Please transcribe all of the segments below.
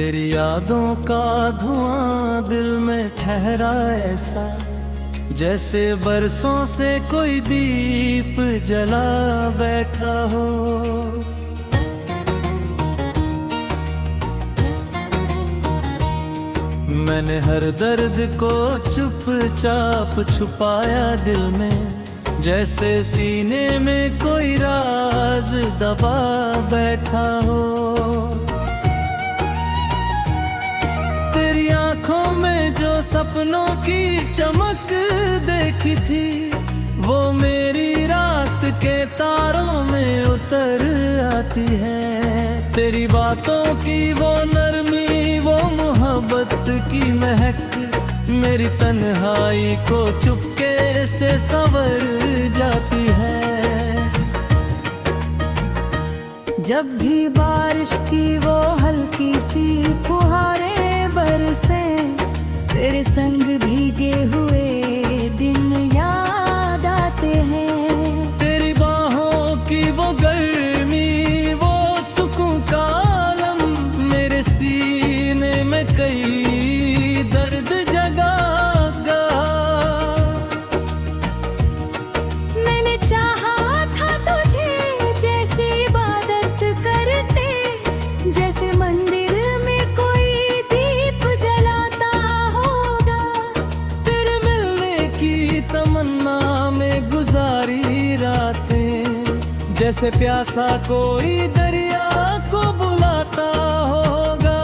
तेरी यादों का धुआं दिल में ठहरा ऐसा, जैसे बरसों से कोई दीप जला बैठा हो। मैंने हर दर्द को चुपचाप छुपाया दिल में, जैसे सीने में कोई राज दबा बैठा हो। तेरी आंखों में जो सपनों की चमक देखी थी, वो मेरी रात के तारों में उतर आती है। तेरी बातों की वो नरमी, वो मोहब्बत की महक, मेरी तन्हाई को चुपके से संवर जाती है। जब भी बारिश की वो हल्की सी फुहारें बरसे, तेरे संग भीगे हुए दिन याद आते हैं। तेरी बाहों की वो गर्मी, वो सुकून का आलम, मेरे सीने में कई दर्द जगागा। मैंने चाहा था तुझे जैसे इबादत करते, जैसे मंदिर में कोई दीप जलाता होगा। तेरे मिलने की तमन्ना में गुजारी रातें, जैसे प्यासा कोई दरिया को बुलाता होगा।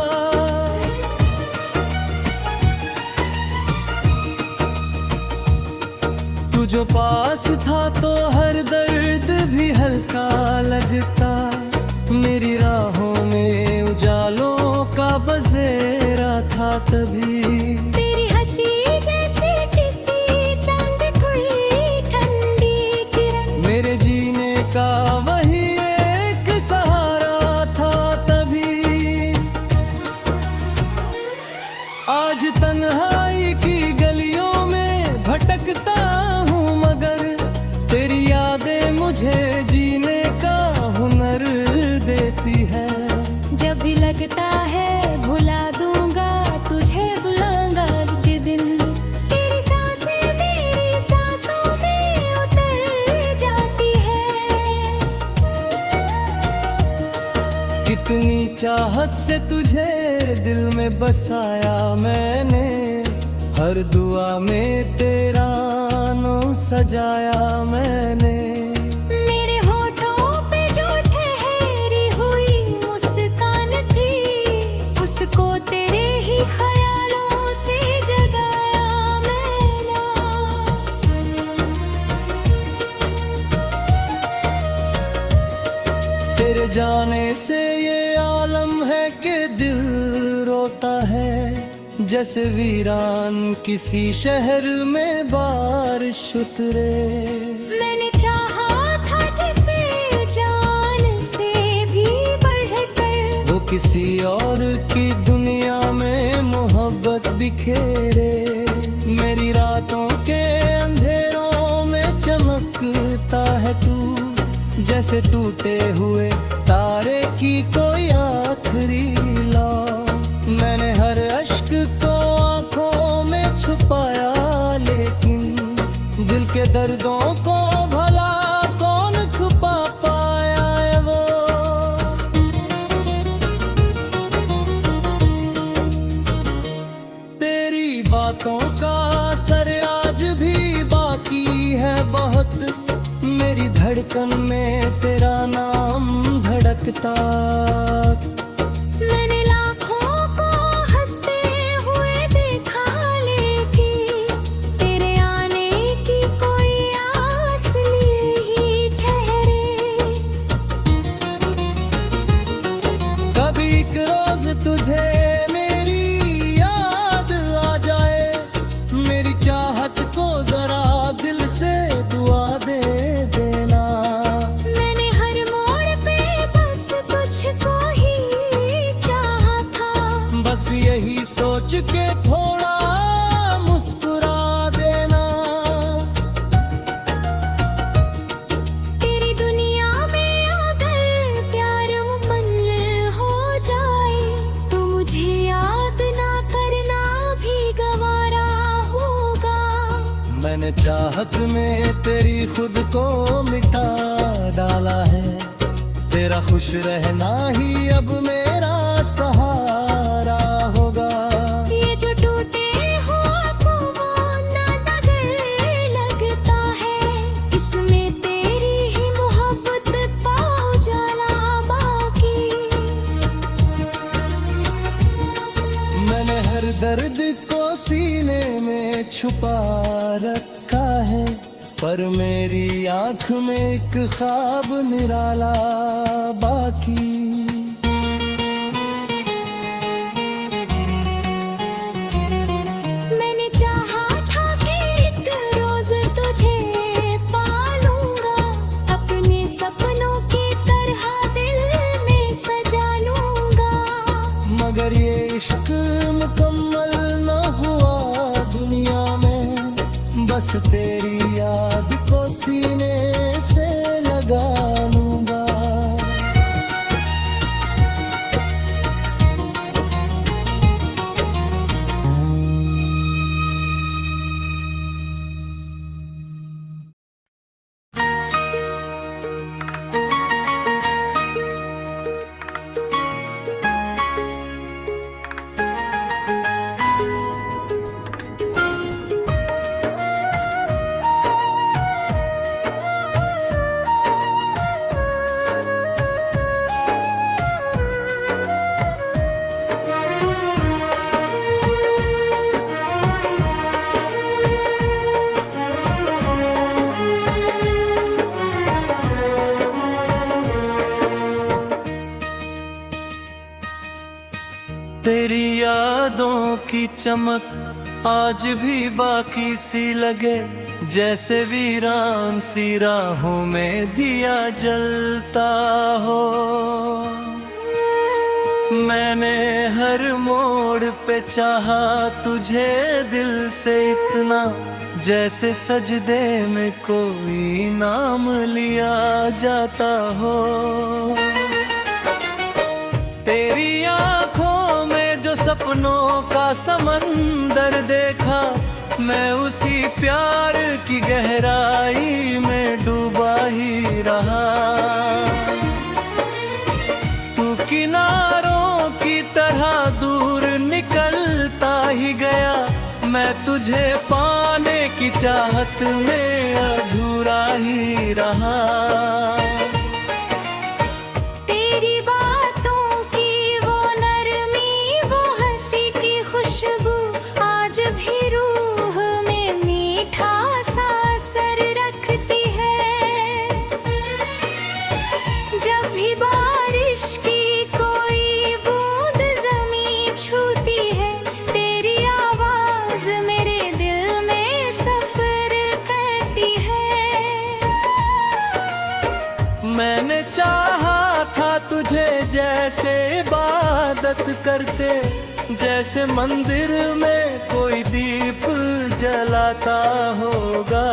तू जो पास था तो हर दर्द भी हल्का लगता, मेरी राहों में उजालों का बसेरा था तभी। तेरी हंसी जैसे किसी चांद कोई ठंडी किरण, मेरे जीने का वही एक सहारा था तभी। आज तन्हाई की गलियों में भटकता हूँ, मगर तेरी यादें मुझे जीने का हुनर देती है। जब भी लगता है भुला दूंगा तुझे, बुलाऊंगा के दिन, तेरी सांसें मेरी सांसों में उतर जाती है। कितनी चाहत से तुझे दिल में बसाया मैंने, हर दुआ में तेरा नाम सजाया मैंने। मेरे होठों पे जो ठहरी हुई मुस्कान थी, उसको तेरे ही ख्यालों से जगाया मैंने। तेरे जाने से ये आलम है कि दिल रोता है, जैसे वीरान किसी शहर में बारिश उतरे। मैंने चाहा था जिसे जान से भी बढ़कर, वो किसी और की दुनिया में मोहब्बत बिखेरे। मेरी रातों के अंधेरों में चमकता है तू, जैसे टूटे हुए तारे की कोई आखिरी लौ। मैंने हर अश्क को आंखों में छुपाया, लेकिन दिल के दर्दों को भला कौन छुपा पाया है वो। तेरी बातों का असर आज भी बाकी है बहुत, मेरी धड़कन में तेरा नाम धड़कता। मैंने लाखों को हंसते हुए देखा, लेकिन तेरे आने की कोई आस लिए ही ठहरे। कभी एक रोज तुझे मेरी याद आ जाए, मेरी चाहत को जरा दिल से दुआ दे देना। मैंने हर मोड़ पे बस तुझको ही मैंने चाहत में तेरी खुद को मिटा डाला है, तेरा खुश रहना ही अब मेरा सहारा होगा। ये जो टूटे हुआ को ना नजर लगता है, इसमें तेरी ही मोहब्बत पाओ जाना बाकी। मैंने हर दर्द को सीने में छुपा रखा है, पर मेरी आँख में एक ख्वाब निराला बाकी। मैंने चाहा था कि एक रोज तुझे पालूंगा, अपने सपनों की तरह दिल में सजा लूंगा। मगर ये इश्क मुकम्मल न हुआ दुनिया में, बस तेरी याद को सीने से लगा लूंगा। तेरी यादों की चमक आज भी बाकी सी लगे, जैसे वीरान सी राहों में दिया जलता हो। मैंने हर मोड़ पे चाहा तुझे दिल से इतना, जैसे सजदे में कोई नाम लिया जाता हो। तेरी आँखों में जो सपनों का समंदर देखा, मैं उसी प्यार की गहराई में डूबा ही रहा। तू किनारों की तरह दूर निकलता ही गया, मैं तुझे पाने की चाहत में अधूरा ही रहा। तेरी बातों की वो नरमी, वो हंसी की खुशबू आज भी रूह में मीठा सा असर रखती है। जब भी बारिश की कोई बूंद ज़मीं छूती है, तेरी आवाज़ मेरे दिल में सफ़र करती है। मैंने चाहा था तुझे जैसे इबादत करते, जैसे मंदिर में कोई दीप जलाता होगा।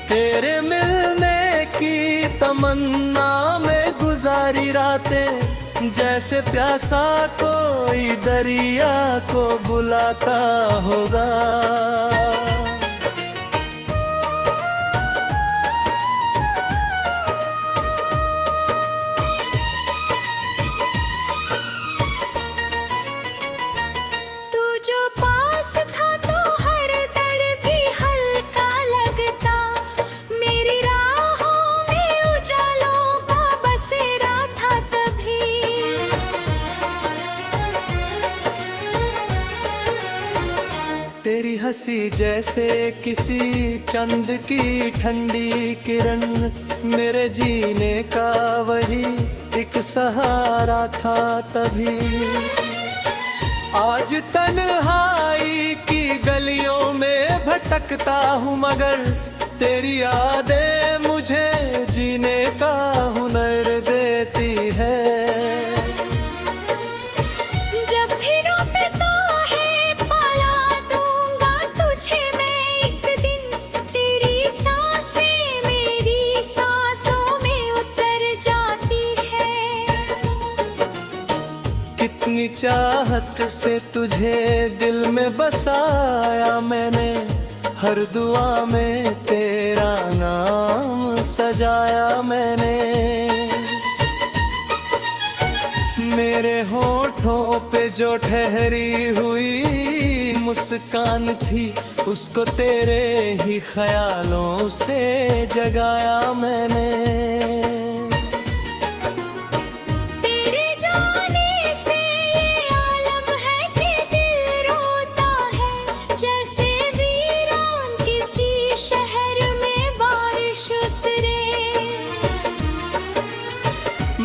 तेरे मिलने की तमन्ना में गुजारी रातें, जैसे प्यासा कोई दरिया को बुलाता होगा। तू जो पास था तो हर दर्द भी हल्का लगता, मेरी राहों में उजालों का बसेरा था तभी। तेरी हंसी जैसे किसी चंद की ठंडी किरण, मेरे जीने का वही एक सहारा था तभी। आज तन्हाई की गलियों में भटकता हूँ, मगर तेरी यादें मुझे जीने का हुनर देती है। जब भी रोता है पाला दूंगा तुझे मैं एक दिन, तेरी सांसें मेरी सांसों में उतर जाती है। कितनी चाह चाहत से तुझे दिल में बसाया मैंने, हर दुआ में तेरा नाम सजाया मैंने। मेरे होठों पे जो ठहरी हुई मुस्कान थी, उसको तेरे ही ख्यालों से जगाया मैंने। तेरे जाने से ये आलम है कि दिल रोता है, जैसे वीरान किसी शहर में बारिश उतरे।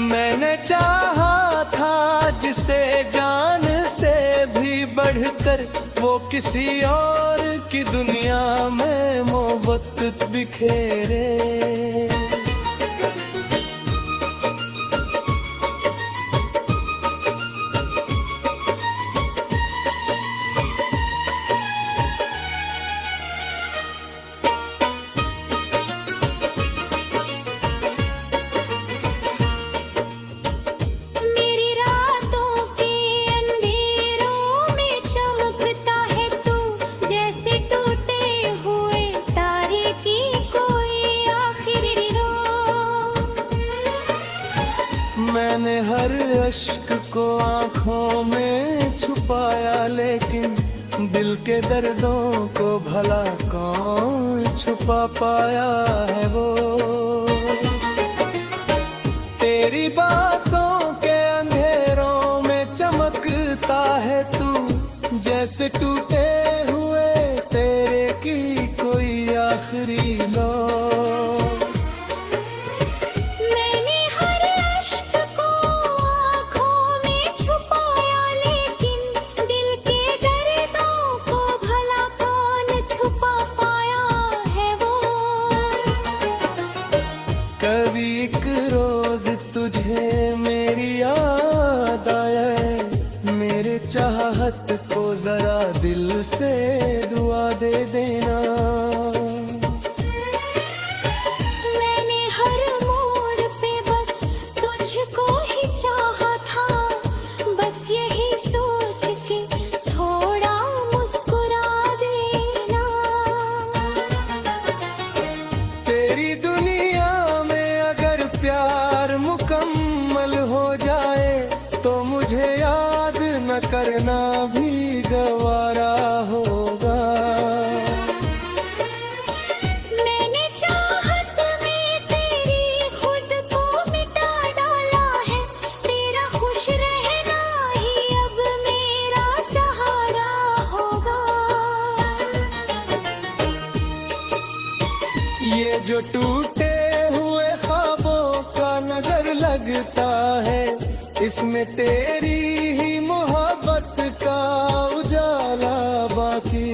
मैंने चाहा था जिसे जान से भी बढ़कर, वो किसी और की दुनिया में मोहब्बत बिखेरे। मैंने हर अश्क को आँखों में छुपाया, लेकिन दिल के दर्दों को भला कौन छुपा पाया है वो। तेरी बातों के अंधेरों में चमकता है तू, जैसे टूटे हुए तेरे की कोई आखिरी लो। कभी एक रोज तुझे मेरी याद आए, मेरे चाहत को जरा दिल से दुआ दे देना। मैंने हर मोड़ पे बस तुझको ही चाहा था, बस यही सोच के थोड़ा मुस्कुरा देना। तेरी दुनिया प्यार मुकम्मल हो जाए तो मुझे याद न करना भी गवारा होगा। मैंने चाहत में तेरी खुद को मिटा डाला है, तेरा खुश रहना ही अब मेरा सहारा होगा। ये जो टूटे नजर लगता है, इसमें तेरी ही मोहब्बत का उजाला बाकी।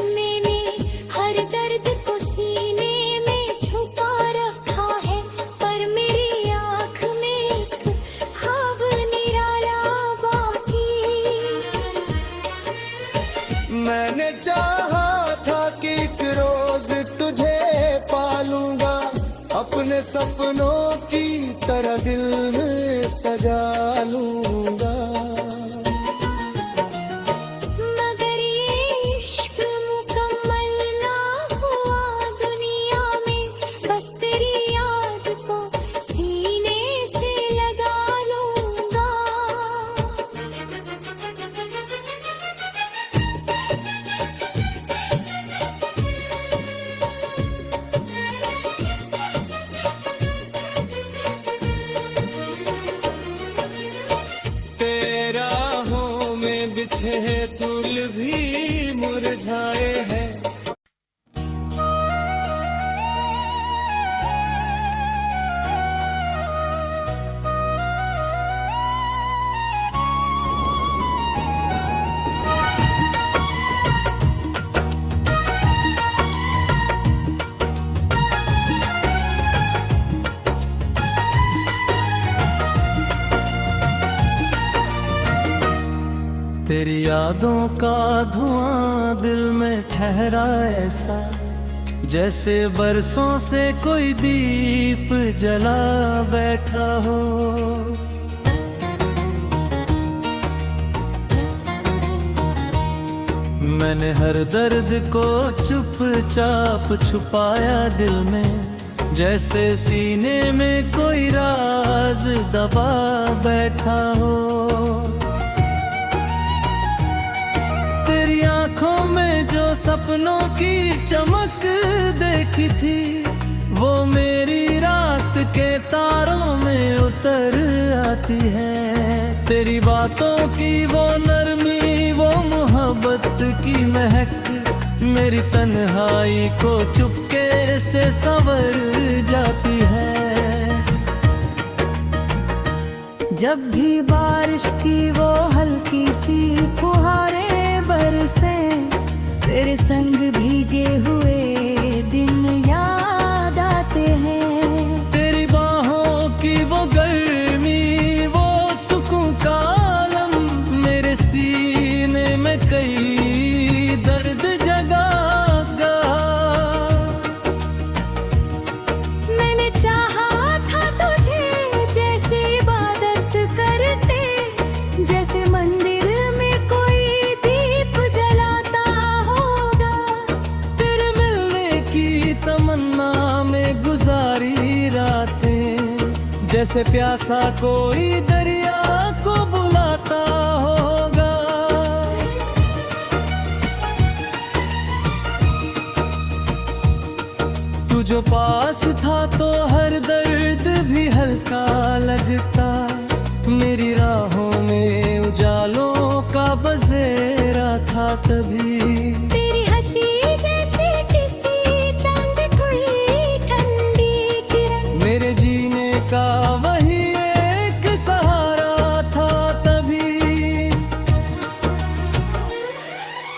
मैंने हर दर्द को सीने में छुपा रखा है, पर मेरी आँख में एक ख्वाब निराला बाकी। मैंने चाहा था कि एक रोज तुझे पालूंगा, अपने सपनों की तरह दिल में सजा लूंगा। मगर ये इश्क मुकम्मल ना हुआ दुनिया में, बस तेरी याद को सीने से लगा लूंगा। राहों में बिछे फूल भी मुरझाए हैं। तेरी यादों का धुआं दिल में ठहरा ऐसा, जैसे बरसों से कोई दीप जला बैठा हो। मैंने हर दर्द को चुपचाप छुपाया दिल में, जैसे सीने में कोई राज दबा बैठा हो। तेरी आंखों में जो सपनों की चमक देखी थी, वो मेरी रात के तारों में उतर आती है। तेरी बातों की वो नरमी, वो मोहब्बत की महक, मेरी तन्हाई को चुपके से संवर जाती है। जब भी बारिश की वो हल्की सी फुहारें बरसे, तेरे संग भीगे हुए दिन याद आते हैं। तेरी बाहों की वो गर्मी, वो सुकून का आलम, मेरे सीने में कई दर्द जगागा। मैंने चाहा था तुझे जैसे इबादत करते, जैसे मंदिर में कोई दीप जलाता होगा। तेरे मिलने की तमन्ना में गुजारी रातें, जैसे प्यासा कोई दरिया को बुलाता होगा। तू जो पास था तो हर दर्द भी हल्का लगता, मेरी राहों में उजालों का बसेरा था तभी। तेरी हंसी जैसे किसी चांद खुई ठंडी किरण, मेरे जीने का वही एक सहारा था तभी।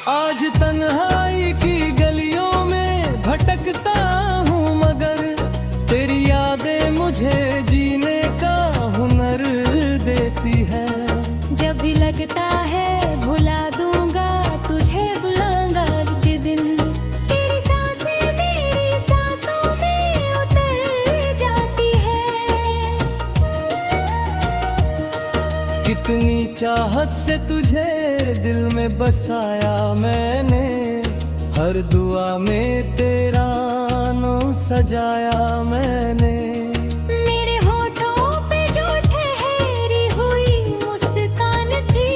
आज तन्हाई की गलियों में भटकता हूँ, मगर तेरी यादें मुझे जीने का हुनर देती है। जब भी लगता है भुला दूंगा तुझे, बुलाऊंगा के दिन। तेरी सांसें मेरी सांसों में उतर जाती है। कितनी चाहत से तुझे दिल में बसाया मैंने, हर दुआ में तेरा नाम सजाया मैंने। मेरे होठों पे जो ठहरी हुई मुस्कान थी,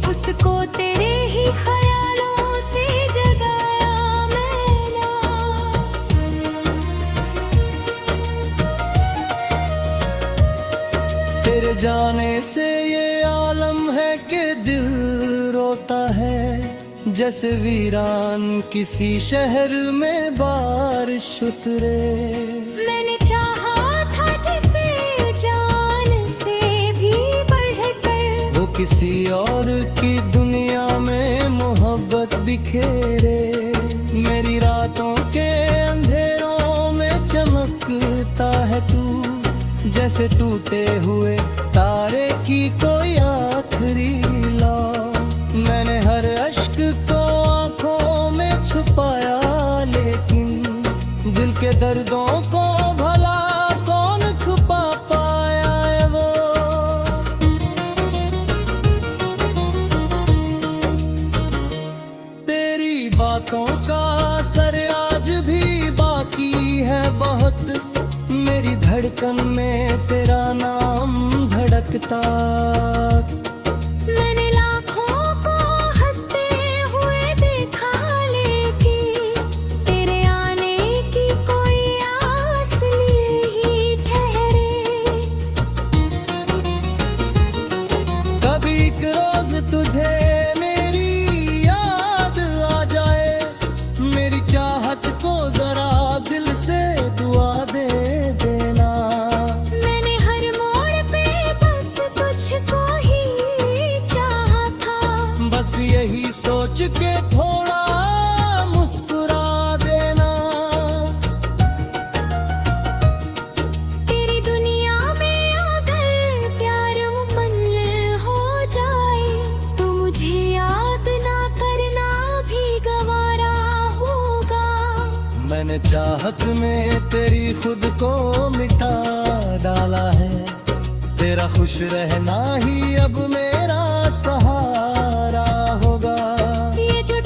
उसको तेरे ही ख्यालों से जगाया मैंने। तेरे जाने से ये आलम है कि दिल रोता है, जैसे वीरान किसी शहर में बारिश उतरे। मैंने चाहा था जिसे जान से भी बढ़कर, वो किसी और की दुनिया में मोहब्बत बिखेरे। मेरी रातों के अंधेरों में चमकता है तू, जैसे टूटे हुए तारे की कोई आखिरी लौ। मैंने हर अश्क को आंखों में छुपाया, लेकिन दिल के दर्दों को भला कौन छुपा पाया है वो। तेरी बातों का असर आज भी बाकी है बहुत, मेरी धड़कन में तेरा नाम धड़कता। मैंने लाखों को हंसते हुए देखा, लेकिन तेरे आने की कोई आस लिए ही ठहरे। कभी एक रोज तुझे मेरी याद आ जाए, मेरी चाहत को जरा दिल से दुआ दे देना। मैंने हर मोड़ पे बस तुझको ही चाहा था, बस यही सोच के थोड़ा मुस्कुरा देना। तेरी दुनिया में अगर प्यार मुकम्मल हो जाए, तो मुझे याद ना करना भी गवारा होगा। मैंने चाहत में तेरी खुद को मिटा डाला है, तेरा खुश रहना ही अब मेरा सहारा होगा। ये जो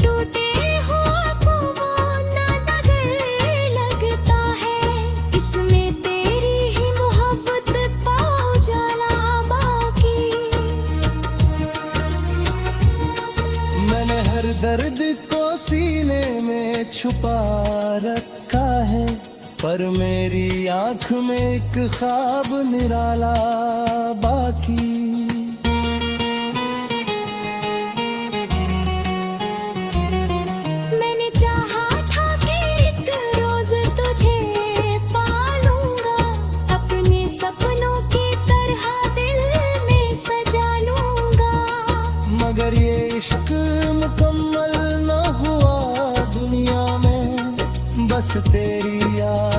मैंने हर दर्द को सीने में छुपा रखा है, पर मेरी आंख में एक ख्वाब निराला बाकी। मैंने चाहा था कि एक रोज तुझे पालूंगा, अपने सपनों की तरह दिल में सजा लूंगा। मगर ये इश्क मुकम्मल न हुआ दुनिया में, बस तेरी याद